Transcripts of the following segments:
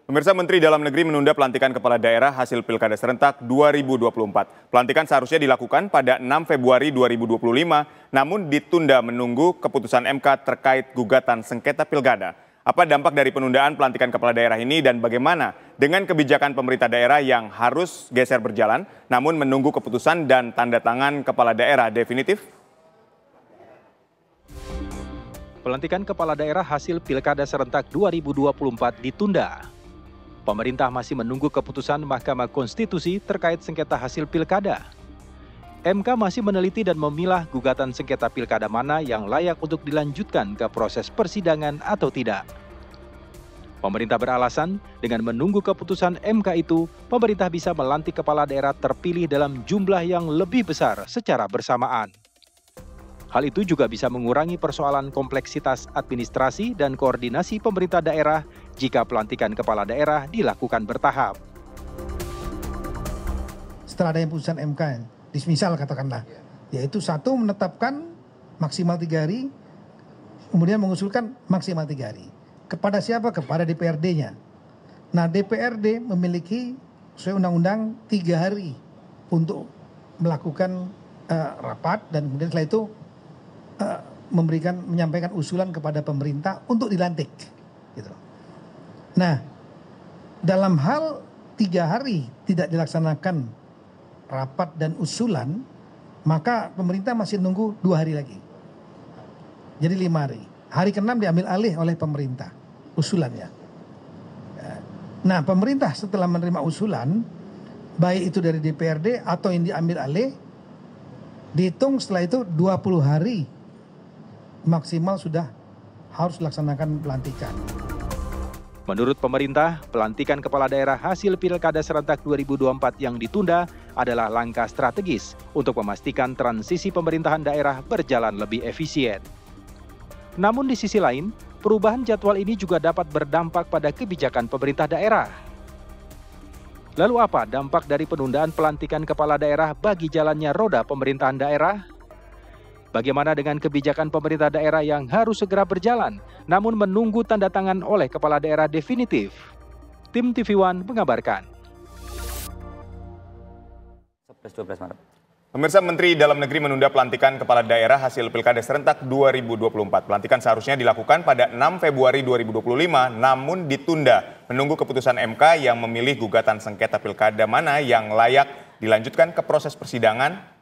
Pemirsa, Menteri Dalam Negeri menunda pelantikan kepala daerah hasil Pilkada serentak 2024. Pelantikan seharusnya dilakukan pada 6 Februari 2025, namun ditunda menunggu keputusan MK terkait gugatan sengketa pilkada. Apa dampak dari penundaan pelantikan kepala daerah ini dan bagaimana dengan kebijakan pemerintah daerah yang harus geser berjalan, namun menunggu keputusan dan tanda tangan kepala daerah definitif? Pelantikan kepala daerah hasil Pilkada serentak 2024 ditunda. Pemerintah masih menunggu keputusan Mahkamah Konstitusi terkait sengketa hasil pilkada. MK masih meneliti dan memilah gugatan sengketa pilkada mana yang layak untuk dilanjutkan ke proses persidangan atau tidak. Pemerintah beralasan dengan menunggu keputusan MK itu, pemerintah bisa melantik kepala daerah terpilih dalam jumlah yang lebih besar secara bersamaan. Hal itu juga bisa mengurangi persoalan kompleksitas administrasi dan koordinasi pemerintah daerah jika pelantikan kepala daerah dilakukan bertahap. Setelah adanya putusan MK, dismisal katakanlah, yaitu satu menetapkan maksimal 3 hari, kemudian mengusulkan maksimal 3 hari. Kepada siapa? Kepada DPRD-nya. Nah, DPRD memiliki sesuai undang-undang 3 hari untuk melakukan rapat dan kemudian setelah itu menyampaikan usulan kepada pemerintah untuk dilantik. Gitu. Nah, dalam hal 3 hari tidak dilaksanakan rapat dan usulan, maka pemerintah masih nunggu 2 hari lagi. Jadi 5 hari. Hari ke-6 diambil alih oleh pemerintah usulannya. Nah, pemerintah setelah menerima usulan, baik itu dari DPRD atau yang diambil alih, dihitung setelah itu 20 hari maksimal sudah harus dilaksanakan pelantikan. Menurut pemerintah, pelantikan kepala daerah hasil Pilkada serentak 2024 yang ditunda adalah langkah strategis untuk memastikan transisi pemerintahan daerah berjalan lebih efisien. Namun di sisi lain, perubahan jadwal ini juga dapat berdampak pada kebijakan pemerintah daerah. Lalu apa dampak dari penundaan pelantikan kepala daerah bagi jalannya roda pemerintahan daerah? Bagaimana dengan kebijakan pemerintah daerah yang harus segera berjalan, namun menunggu tanda tangan oleh kepala daerah definitif? Tim TV One mengabarkan. 12 Maret. Pemirsa, Menteri Dalam Negeri menunda pelantikan kepala daerah hasil Pilkada serentak 2024. Pelantikan seharusnya dilakukan pada 6 Februari 2025, namun ditunda menunggu keputusan MK yang memilih gugatan sengketa pilkada mana yang layak dilanjutkan ke proses persidangan.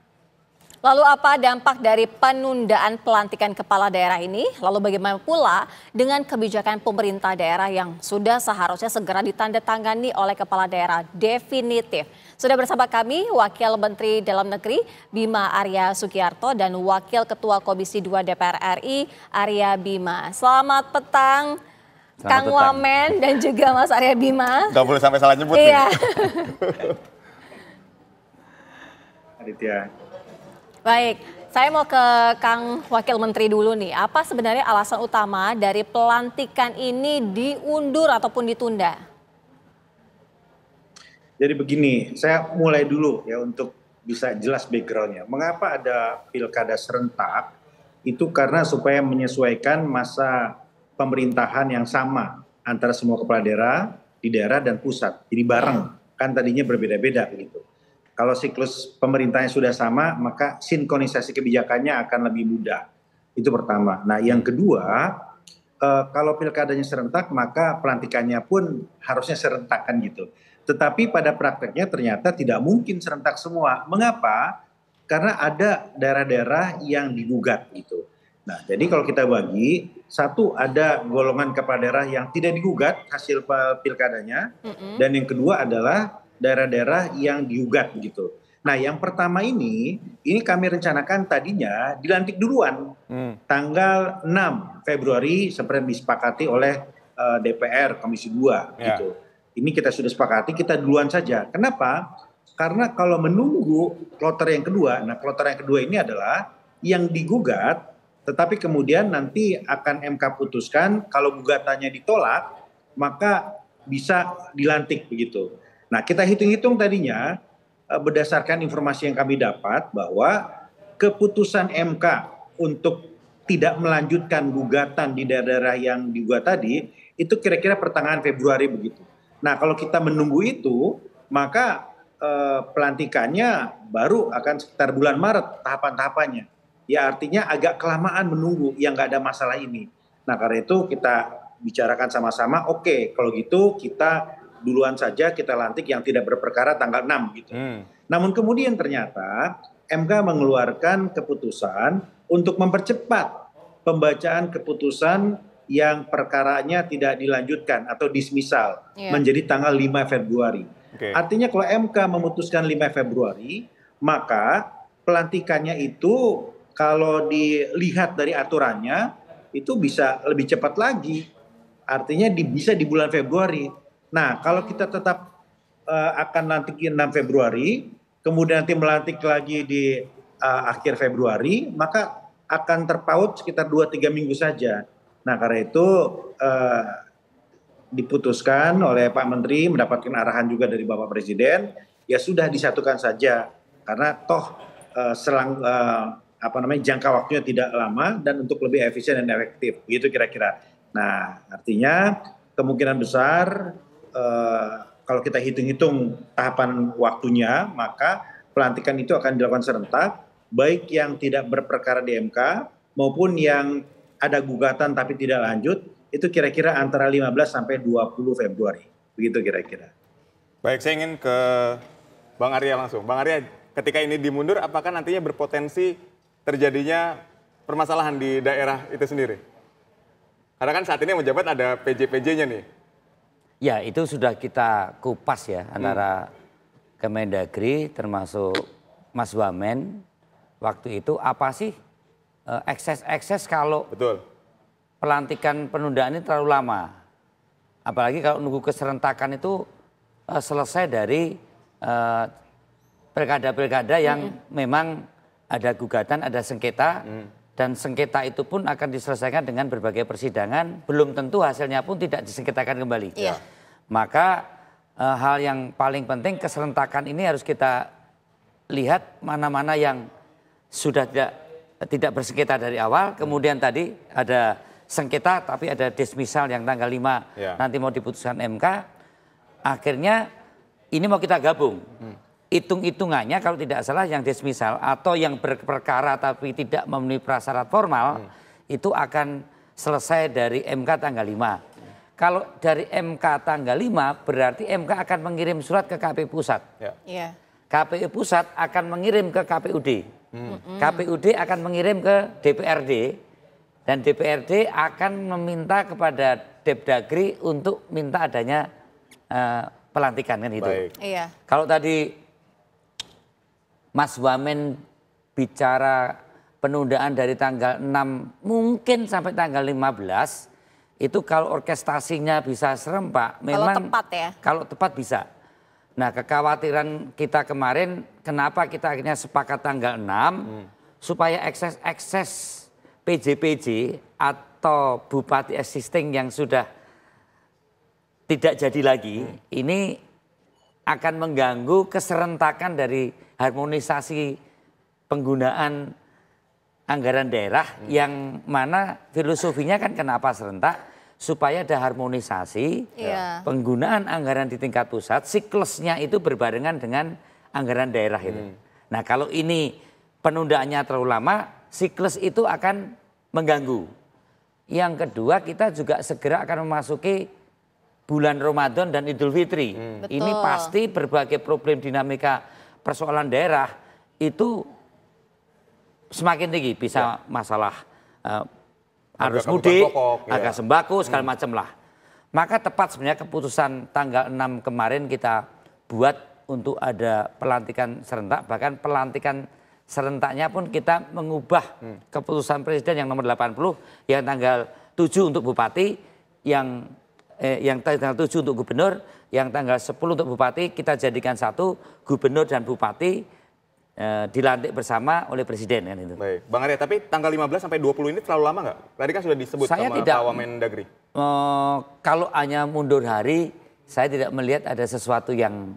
Lalu apa dampak dari penundaan pelantikan kepala daerah ini? Lalu bagaimana pula dengan kebijakan pemerintah daerah yang sudah seharusnya segera ditandatangani oleh kepala daerah definitif? Sudah bersama kami Wakil Menteri Dalam Negeri Bima Arya Sugiarto dan Wakil Ketua Komisi 2 DPR RI Arya Bima. Selamat petang Kang Wamen dan juga Mas Arya Bima. Gak boleh sampai salah nyebut. Iya. Aditya. Baik, saya mau ke Kang Wakil Menteri dulu nih. Apa sebenarnya alasan utama dari pelantikan ini diundur ataupun ditunda? Jadi begini, saya mulai dulu ya untuk bisa jelas backgroundnya. Mengapa ada pilkada serentak? Itu karena supaya menyesuaikan masa pemerintahan yang sama antara semua kepala daerah di daerah dan pusat. Jadi bareng, kan tadinya berbeda-beda begitu. Kalau siklus pemerintahnya sudah sama, maka sinkronisasi kebijakannya akan lebih mudah. Itu pertama. Nah, yang kedua, kalau pilkadanya serentak, maka pelantikannya pun harusnya serentak kan gitu. Tetapi pada prakteknya ternyata tidak mungkin serentak semua. Mengapa? Karena ada daerah-daerah yang digugat gitu. Nah, jadi kalau kita bagi, satu ada golongan kepala daerah yang tidak digugat hasil pilkadanya, dan yang kedua adalah daerah-daerah yang digugat gitu. Nah, yang pertama ini kami rencanakan tadinya dilantik duluan tanggal 6 Februari seperti disepakati oleh DPR Komisi 2 gitu. Ini kita sudah sepakati, kita duluan saja. Kenapa? Karena kalau menunggu kloter yang kedua, nah kloter yang kedua ini adalah yang digugat, tetapi kemudian nanti akan MK putuskan kalau gugatannya ditolak, maka bisa dilantik begitu. Nah, kita hitung-hitung tadinya berdasarkan informasi yang kami dapat bahwa keputusan MK untuk tidak melanjutkan gugatan di daerah-daerah yang digugat tadi itu kira-kira pertengahan Februari begitu. Nah, kalau kita menunggu itu, maka pelantikannya baru akan sekitar bulan Maret tahapan-tahapannya. Ya artinya agak kelamaan menunggu yang nggak ada masalah ini. Nah karena itu kita bicarakan sama-sama, oke, kalau gitu kita duluan saja kita lantik yang tidak berperkara tanggal 6 gitu. Namun kemudian ternyata MK mengeluarkan keputusan untuk mempercepat pembacaan keputusan yang perkaranya tidak dilanjutkan atau dismisal menjadi tanggal 5 Februari. Artinya kalau MK memutuskan 5 Februari, maka pelantikannya itu kalau dilihat dari aturannya itu bisa lebih cepat lagi. Artinya bisa di bulan Februari. Nah, kalau kita tetap akan lantik 6 Februari, kemudian nanti melantik lagi di akhir Februari, maka akan terpaut sekitar 2-3 minggu saja. Nah, karena itu diputuskan oleh Pak Menteri, mendapatkan arahan juga dari Bapak Presiden, ya sudah disatukan saja karena toh jangka waktunya tidak lama dan untuk lebih efisien dan efektif, begitu kira-kira. Nah, artinya kemungkinan besar kalau kita hitung-hitung tahapan waktunya, maka pelantikan itu akan dilakukan serentak, baik yang tidak berperkara di MK maupun yang ada gugatan tapi tidak lanjut, itu kira-kira antara 15 sampai 20 Februari. Begitu kira-kira. Baik, saya ingin ke Bang Arya langsung. Bang Arya, ketika ini dimundur, apakah nantinya berpotensi terjadinya permasalahan di daerah itu sendiri? Karena kan saat ini yang menjabat ada PJ-PJ-nya nih. Ya, itu sudah kita kupas ya antara Kemendagri termasuk Mas Wamen. Waktu itu apa sih ekses-ekses kalau pelantikan penundaan ini terlalu lama. Apalagi kalau nunggu keserentakan itu selesai dari pilkada-pilkada yang memang ada gugatan, ada sengketa, dan sengketa itu pun akan diselesaikan dengan berbagai persidangan, belum tentu hasilnya pun tidak disengketakan kembali. Maka hal yang paling penting keserentakan ini harus kita lihat mana-mana yang sudah tidak bersengketa dari awal, kemudian tadi ada sengketa tapi ada dismisal yang tanggal 5 nanti mau diputuskan MK, akhirnya ini mau kita gabung. Hitung-hitungannya kalau tidak salah yang dismisal atau yang berperkara tapi tidak memenuhi prasyarat formal itu akan selesai dari MK tanggal 5. Kalau dari MK tanggal 5 berarti MK akan mengirim surat ke KPU Pusat. KPU Pusat akan mengirim ke KPUD. KPUD akan mengirim ke DPRD dan DPRD akan meminta kepada Depdagri untuk minta adanya pelantikan kan itu. Kalau tadi Mas Wamen bicara penundaan dari tanggal 6 mungkin sampai tanggal 15 itu kalau orkestrasinya bisa serempak memang kalau tepat ya. Kalau tepat bisa. Nah, kekhawatiran kita kemarin kenapa kita akhirnya sepakat tanggal 6 supaya ekses PJ-PJ atau bupati existing yang sudah tidak jadi lagi ini akan mengganggu keserentakan dari harmonisasi penggunaan anggaran daerah yang mana filosofinya kan kenapa serentak supaya ada harmonisasi penggunaan anggaran di tingkat pusat, siklusnya itu berbarengan dengan anggaran daerah itu. Nah kalau ini penundaannya terlalu lama, siklus itu akan mengganggu. Yang kedua kita juga segera akan memasuki bulan Ramadan dan Idul Fitri. Ini pasti berbagai problem dinamika persoalan daerah itu semakin tinggi, bisa masalah arus mudik, harga sembako, segala macam lah. Maka tepat sebenarnya keputusan tanggal 6 kemarin kita buat untuk ada pelantikan serentak, bahkan pelantikan serentaknya pun kita mengubah keputusan Presiden yang nomor 80 yang tanggal 7 untuk bupati, yang tanggal 7 untuk gubernur, yang tanggal 10 untuk bupati kita jadikan satu, gubernur dan bupati dilantik bersama oleh Presiden kan itu. Baik, Bang Arya, tapi tanggal 15 sampai 20 ini terlalu lama nggak? Tadi kan sudah disebut saya sama Pak Wamendagri. Kalau hanya mundur hari, saya tidak melihat ada sesuatu yang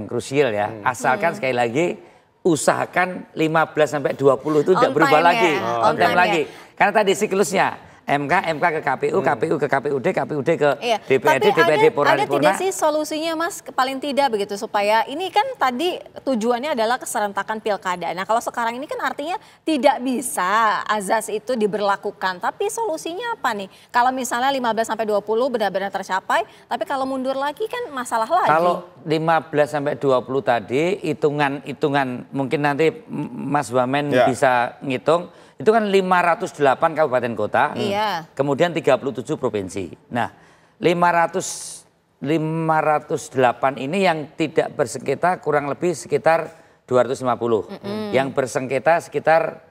krusial ya. Asalkan sekali lagi usahakan 15 sampai 20 itu tidak berubah lagi, on time lagi. Karena tadi siklusnya MK ke KPU, KPU ke KPUD, KPUD ke Iya. DPRD, Tapi DPRD ada tidak Paripurna. sih solusinya Mas, paling tidak begitu supaya ini kan tadi tujuannya adalah keserentakan pilkada. Nah kalau sekarang ini kan artinya tidak bisa azas itu diberlakukan. Tapi solusinya apa nih? Kalau misalnya 15-20 benar-benar tercapai, tapi kalau mundur lagi kan masalah lagi. Kalau 15-20 tadi hitungan mungkin nanti Mas Wamen bisa ngitung. Itu kan 508 kabupaten kota, kemudian 37 provinsi. Nah, 508 ini yang tidak bersengketa kurang lebih sekitar 250. Yang bersengketa sekitar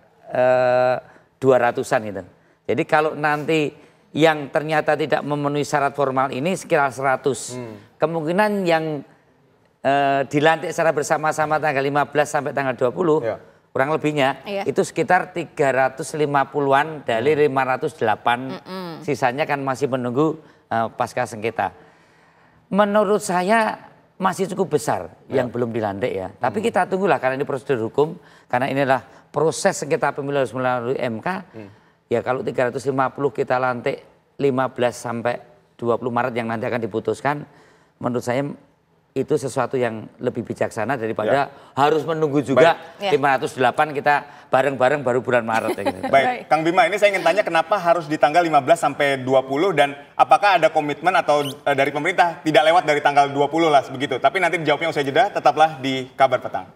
200-an gitu. Jadi kalau nanti yang ternyata tidak memenuhi syarat formal ini sekitar 100. Kemungkinan yang dilantik secara bersama-sama tanggal 15 sampai tanggal 20. Kurang lebihnya itu sekitar 350-an dari 508, sisanya kan masih menunggu pasca sengketa. Menurut saya masih cukup besar yang belum dilantik ya. Tapi kita tunggulah karena ini prosedur hukum, karena inilah proses sengketa pemilu harus melalui MK. Ya kalau 350 kita lantik 15 sampai 20 Maret yang nanti akan diputuskan, menurut saya itu sesuatu yang lebih bijaksana daripada harus menunggu juga 508 kita bareng-bareng baru bulan Maret. Ya gitu. Baik, Kang Bima, ini saya ingin tanya kenapa harus di tanggal 15 sampai 20 dan apakah ada komitmen atau dari pemerintah tidak lewat dari tanggal 20 lah begitu. Tapi nanti dijawabnya usai jeda, tetaplah di Kabar Petang.